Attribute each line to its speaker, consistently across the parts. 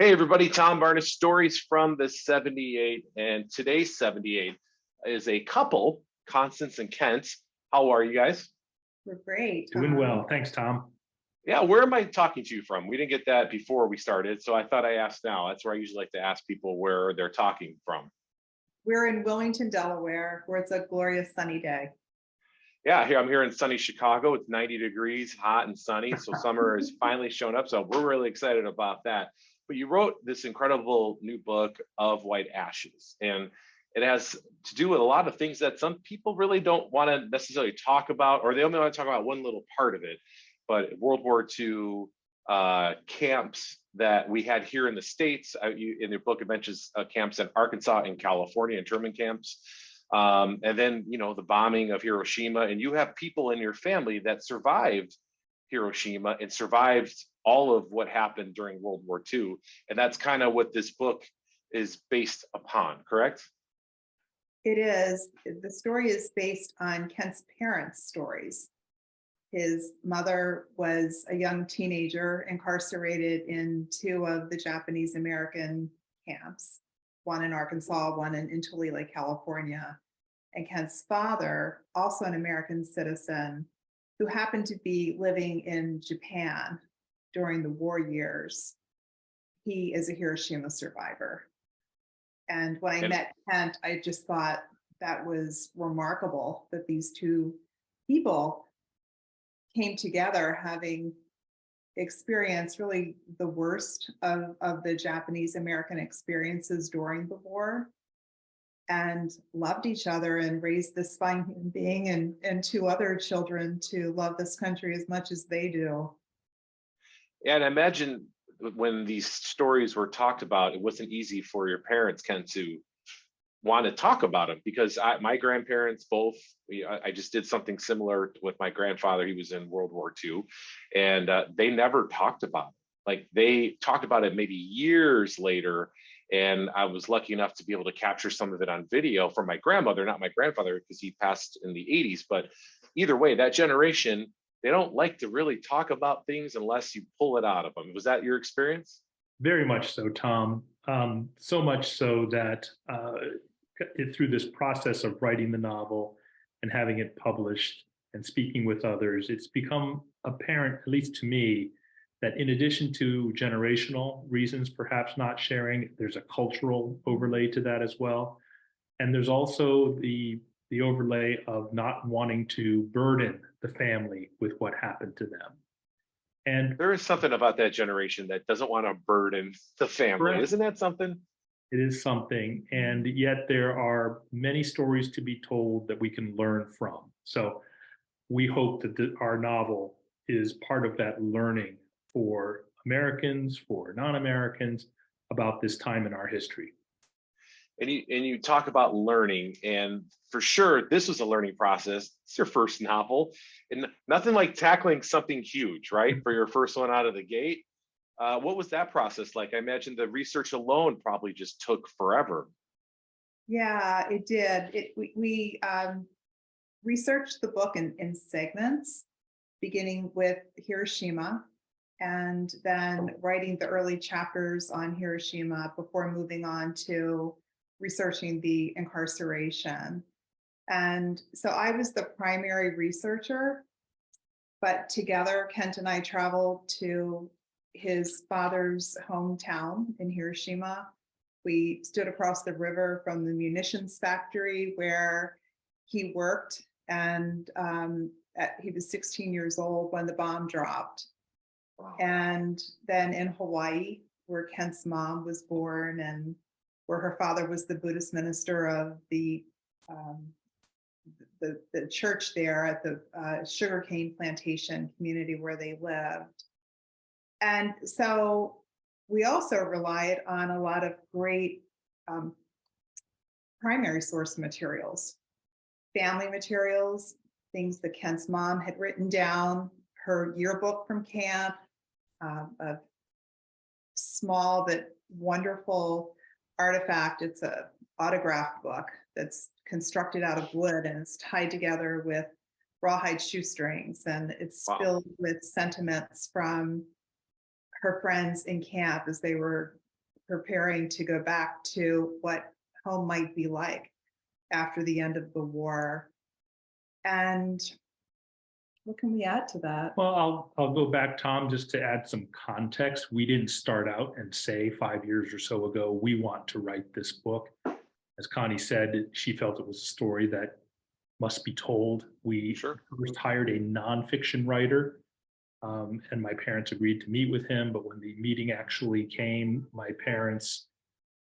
Speaker 1: Hey everybody, Tom Barnes, Stories from the 78, and today's 78 is a couple, Constance and Kent. How are you guys?
Speaker 2: We're great.
Speaker 3: Doing well. Thanks, Tom.
Speaker 1: Yeah, where am I talking to you from? We didn't get that before we started, so I thought I asked now. That's where I usually like to ask people where they're talking from.
Speaker 2: We're in Wilmington, Delaware, where it's a glorious sunny day.
Speaker 1: Yeah, I'm here in sunny Chicago. It's 90 degrees, hot and sunny, so summer has finally shown up, so we're really excited about that. But you wrote this incredible new book, Of White Ashes, and it has to do with a lot of things that some people really don't want to necessarily talk about, or they only want to talk about one little part of it. But World War II camps that we had here in the States, in your book, it mentions camps in Arkansas and California, internment camps. And then, the bombing of Hiroshima, and you have people in your family that survived Hiroshima and survived all of what happened during World War II. And that's kind of what this book is based upon, correct?
Speaker 2: It is. The story is based on Kent's parents' stories. His mother was a young teenager incarcerated in two of the Japanese American camps, one in Arkansas, one in Tooele, California. And Kent's father, also an American citizen, who happened to be living in Japan during the war years. He is a Hiroshima survivor. And when I met Kent, I just thought that was remarkable that these two people came together having experienced really the worst of the Japanese American experiences during the war, and loved each other and raised this fine human being and two other children to love this country as much as they do.
Speaker 1: And I imagine when these stories were talked about, it wasn't easy for your parents, Ken, to want to talk about them, because my grandparents both, I just did something similar with my grandfather. He was in World War II, and they never talked about it. Like, they talked about it maybe years later, and I was lucky enough to be able to capture some of it on video from my grandmother, not my grandfather, because he passed in the 80s. But either way, that generation, they don't like to really talk about things unless you pull it out of them. Was that your experience?
Speaker 3: Very much so, Tom. So much so that through this process of writing the novel and having it published and speaking with others, it's become apparent, at least to me, that in addition to generational reasons, perhaps not sharing, there's a cultural overlay to that as well. And there's also the overlay of not wanting to burden the family with what happened to them. And
Speaker 1: there is something about that generation that doesn't want to burden the family. Correct. Isn't that something?
Speaker 3: It is something. And yet there are many stories to be told that we can learn from. So we hope that our novel is part of that learning for Americans, for non-Americans, about this time in our history.
Speaker 1: And you talk about learning, and for sure, this was a learning process. It's your first novel, and nothing like tackling something huge, right? For your first one out of the gate. What was that process like? I imagine the research alone probably just took forever.
Speaker 2: Yeah, it did. We researched the book in segments, beginning with Hiroshima, and then writing the early chapters on Hiroshima before moving on to researching the incarceration. And so I was the primary researcher, but together Kent and I traveled to his father's hometown in Hiroshima. We stood across the river from the munitions factory where he worked, and he was 16 years old when the bomb dropped. Wow. And then in Hawaii, where Kent's mom was born and where her father was the Buddhist minister of the church there at the sugarcane plantation community where they lived. And so we also relied on a lot of great primary source materials, family materials, things that Kent's mom had written down, her yearbook from camp, a small but wonderful artifact. It's an autograph book that's constructed out of wood, and it's tied together with rawhide shoestrings, and it's filled with sentiments from her friends in camp as they were preparing to go back to what home might be like after the end of the war. And what can we add to that?
Speaker 3: Well, I'll go back, Tom, just to add some context. We didn't start out and say 5 years or so ago, we want to write this book. As Connie said, she felt it was a story that must be told. We first hired a nonfiction writer, and my parents agreed to meet with him. But when the meeting actually came, my parents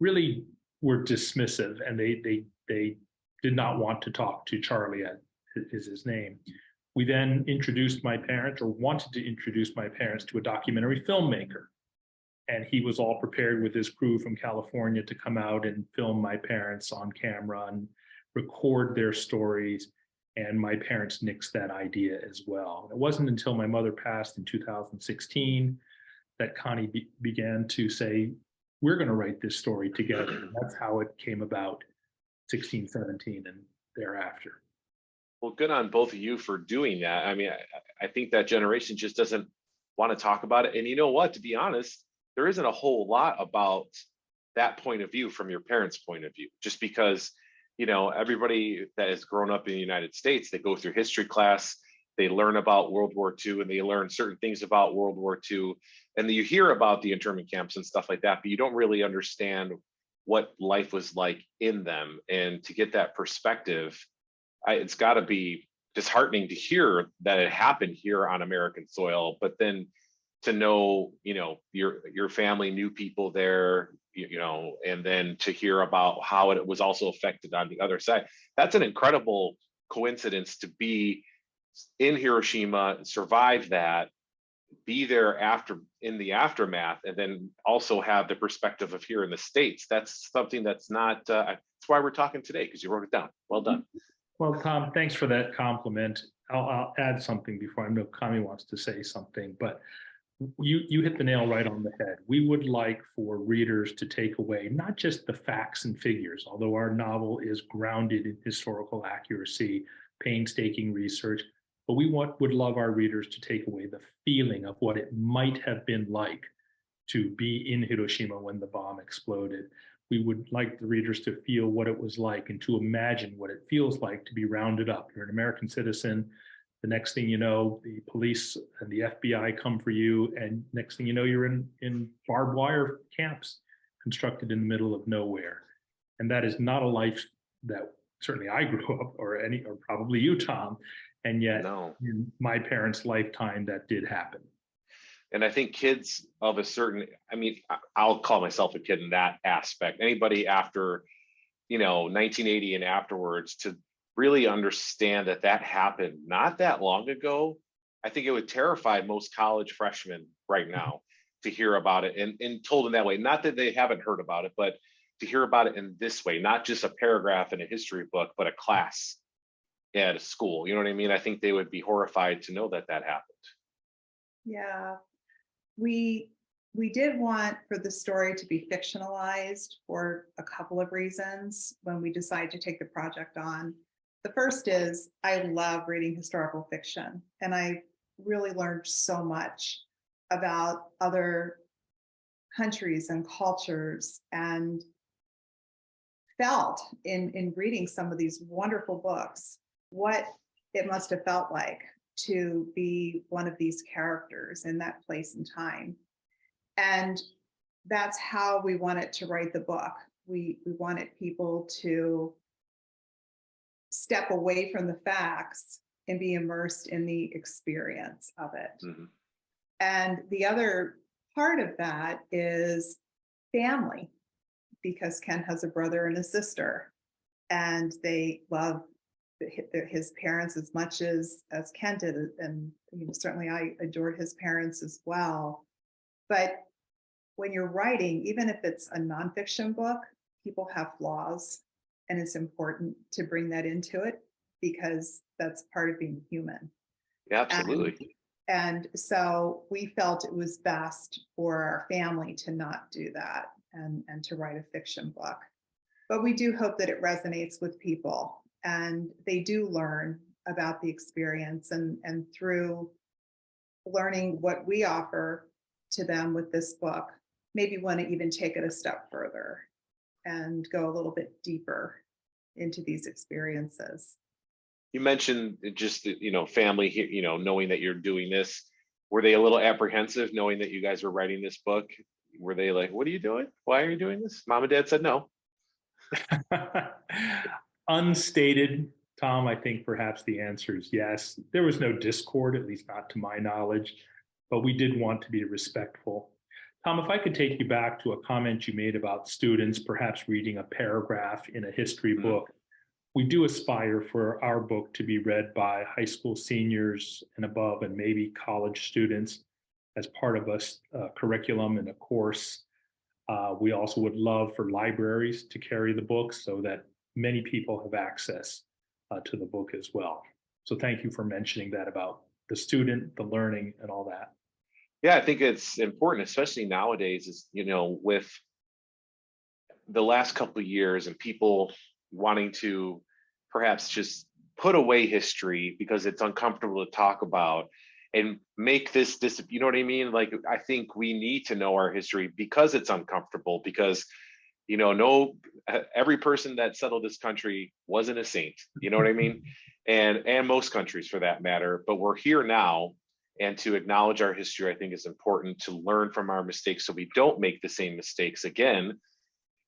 Speaker 3: really were dismissive, and they did not want to talk to Charlie, is his name. We then introduced my parents, or wanted to introduce my parents, to a documentary filmmaker. And he was all prepared with his crew from California to come out and film my parents on camera and record their stories. And my parents nixed that idea as well. It wasn't until my mother passed in 2016 that Connie began to say, we're going to write this story together. And that's how it came about, 16, 17, and thereafter.
Speaker 1: Well, good on both of you for doing that. I mean, I think that generation just doesn't want to talk about it. And you know what, to be honest, there isn't a whole lot about that point of view from your parents' point of view, just because, you know, everybody that has grown up in the United States, they go through history class, they learn about World War II, and they learn certain things about World War II. And you hear about the internment camps and stuff like that, but you don't really understand what life was like in them. And to get that perspective, it's got to be disheartening to hear that it happened here on American soil, but then to know, you know, your family knew people there, you know, and then to hear about how it was also affected on the other side. That's an incredible coincidence to be in Hiroshima, survive that, be there after in the aftermath, and then also have the perspective of here in the States. That's something that's not, that's why we're talking today, because you wrote it down. Well done.
Speaker 3: Well, Tom, thanks for that compliment. I'll add something before I know Connie wants to say something, but you hit the nail right on the head. We would like for readers to take away not just the facts and figures, although our novel is grounded in historical accuracy, painstaking research, but we would love our readers to take away the feeling of what it might have been like to be in Hiroshima when the bomb exploded. We would like the readers to feel what it was like and to imagine what it feels like to be rounded up. You're an American citizen. The next thing you know, the police and the FBI come for you, and next thing you know, you're in barbed wire camps constructed in the middle of nowhere. And that is not a life that certainly I grew up, or probably you, Tom. And yet,
Speaker 1: No.
Speaker 3: in my parents' lifetime, that did happen.
Speaker 1: And I think kids of a certain, I mean, I'll call myself a kid in that aspect. Anybody after, you know, 1980 and afterwards, to really understand that that happened not that long ago, I think it would terrify most college freshmen right now to hear about it and told in that way. Not that they haven't heard about it, but to hear about it in this way, not just a paragraph in a history book, but a class at a school. You know what I mean? I think they would be horrified to know that that happened.
Speaker 2: Yeah, we did want for the story to be fictionalized for a couple of reasons when we decided to take the project on. The first is I love reading historical fiction, and I really learned so much about other countries and cultures, and felt in reading some of these wonderful books what it must have felt like to be one of these characters in that place and time. And that's how we wanted to write the book. We wanted people to step away from the facts and be immersed in the experience of it. Mm-hmm. And the other part of that is family, because Ken has a brother and a sister, and they love his parents as much as Ken did. And you know, certainly I adored his parents as well. But when you're writing, even if it's a nonfiction book, people have flaws, and it's important to bring that into it because that's part of being human.
Speaker 1: Yeah, absolutely.
Speaker 2: And so we felt it was best for our family to not do that and to write a fiction book. But we do hope that it resonates with people, and they do learn about the experience, and through learning what we offer to them with this book, maybe want to even take it a step further and go a little bit deeper into these experiences.
Speaker 1: You mentioned just, family here, knowing that you're doing this. Were they a little apprehensive knowing that you guys were writing this book? Were they like, what are you doing? Why are you doing this? Mom and dad said no.
Speaker 3: Unstated, Tom, I think perhaps the answer is yes. There was no discord, at least not to my knowledge, but we did want to be respectful. Tom, if I could take you back to a comment you made about students perhaps reading a paragraph in a history book. We do aspire for our book to be read by high school seniors and above, and maybe college students as part of a curriculum and a course. We also would love for libraries to carry the book so that many people have access to the book as well. So thank you for mentioning that about the student, the learning, and all that.
Speaker 1: Yeah, I think it's important, especially nowadays, is, with the last couple of years and people wanting to perhaps just put away history because it's uncomfortable to talk about and make this, you know what I mean? Like, I think we need to know our history because it's uncomfortable, because, every person that settled this country wasn't a saint, you know what I mean? And most countries for that matter, but we're here now. And to acknowledge our history, I think is important, to learn from our mistakes so we don't make the same mistakes again.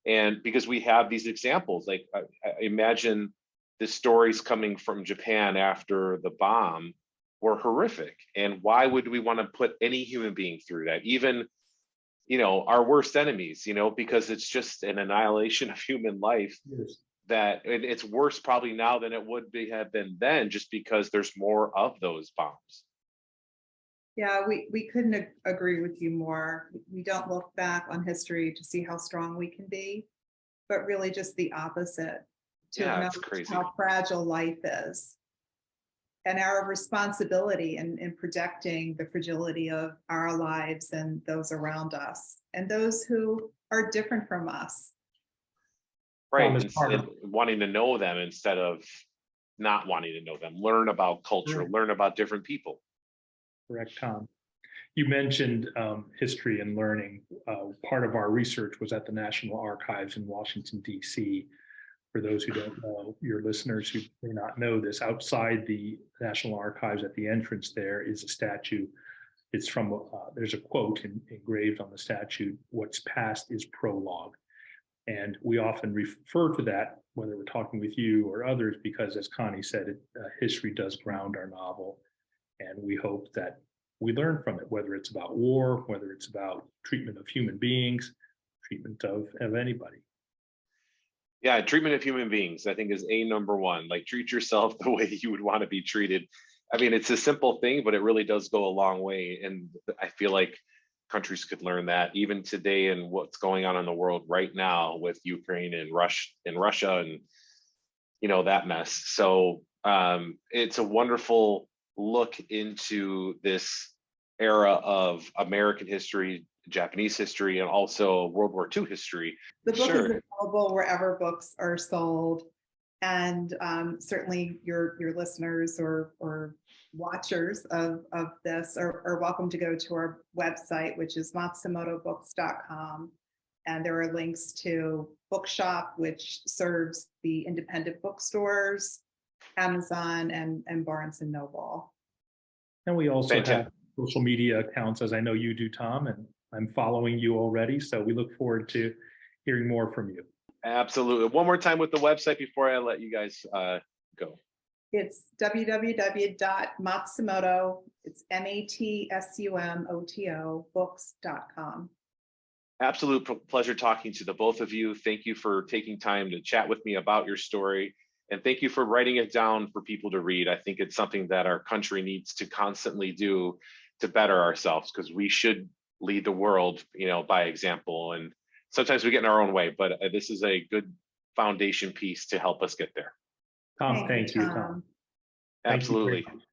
Speaker 1: And because we have these examples, like I imagine the stories coming from Japan after the bomb were horrific. And why would we want to put any human being through that? Even, our worst enemies, because it's just an annihilation of human life.
Speaker 3: Yes.
Speaker 1: That it's worse probably now than it would have been then, just because there's more of those bombs.
Speaker 2: Yeah, we couldn't agree with you more. We don't look back on history to see how strong we can be, but really just the opposite, to
Speaker 1: Yeah, it's
Speaker 2: acknowledge
Speaker 1: crazy.
Speaker 2: how fragile life is and our responsibility in protecting the fragility of our lives and those around us and those who are different from us.
Speaker 1: Right.
Speaker 3: Thomas
Speaker 1: And wanting to know them instead of not wanting to know them. Learn about culture,
Speaker 3: Right.
Speaker 1: learn about different people.
Speaker 3: Correct, Tom. You mentioned history and learning. Part of our research was at the National Archives in Washington, D.C. For those who don't know, your listeners who may not know this, outside the National Archives at the entrance there is a statue. It's from, there's a quote engraved on the statue, "What's past is prologue." And we often refer to that, whether we're talking with you or others, because as Connie said, history does ground our novel. And we hope that we learn from it, whether it's about war, whether it's about treatment of human beings, treatment of anybody.
Speaker 1: Yeah, treatment of human beings, I think, is number one. Like, treat yourself the way you would want to be treated. I mean, it's a simple thing, but it really does go a long way. And I feel like countries could learn that even today, and what's going on in the world right now with Ukraine and Russia and that mess. So it's a wonderful look into this era of American history, Japanese history, and also World War II history.
Speaker 2: The book
Speaker 1: Sure.
Speaker 2: is available wherever books are sold, and certainly your listeners or watchers of this are welcome to go to our website, which is matsumotobooks.com, and there are links to Bookshop, which serves the independent bookstores, Amazon, and Barnes and Noble.
Speaker 3: And we also
Speaker 1: Fantastic.
Speaker 3: have social media accounts, as I know you do, Tom, and I'm following you already. So we look forward to hearing more from you.
Speaker 1: Absolutely. One more time with the website before I let you guys go.
Speaker 2: It's www.matsumoto, it's MATSUMOTO books.com.
Speaker 1: Absolute pleasure talking to the both of you. Thank you for taking time to chat with me about your story. And thank you for writing it down for people to read. I think it's something that our country needs to constantly do to better ourselves, because we should lead the world, by example. And sometimes we get in our own way, but this is a good foundation piece to help us get there.
Speaker 3: Tom, thank you, Tom.
Speaker 1: Absolutely.
Speaker 3: Thank you very much.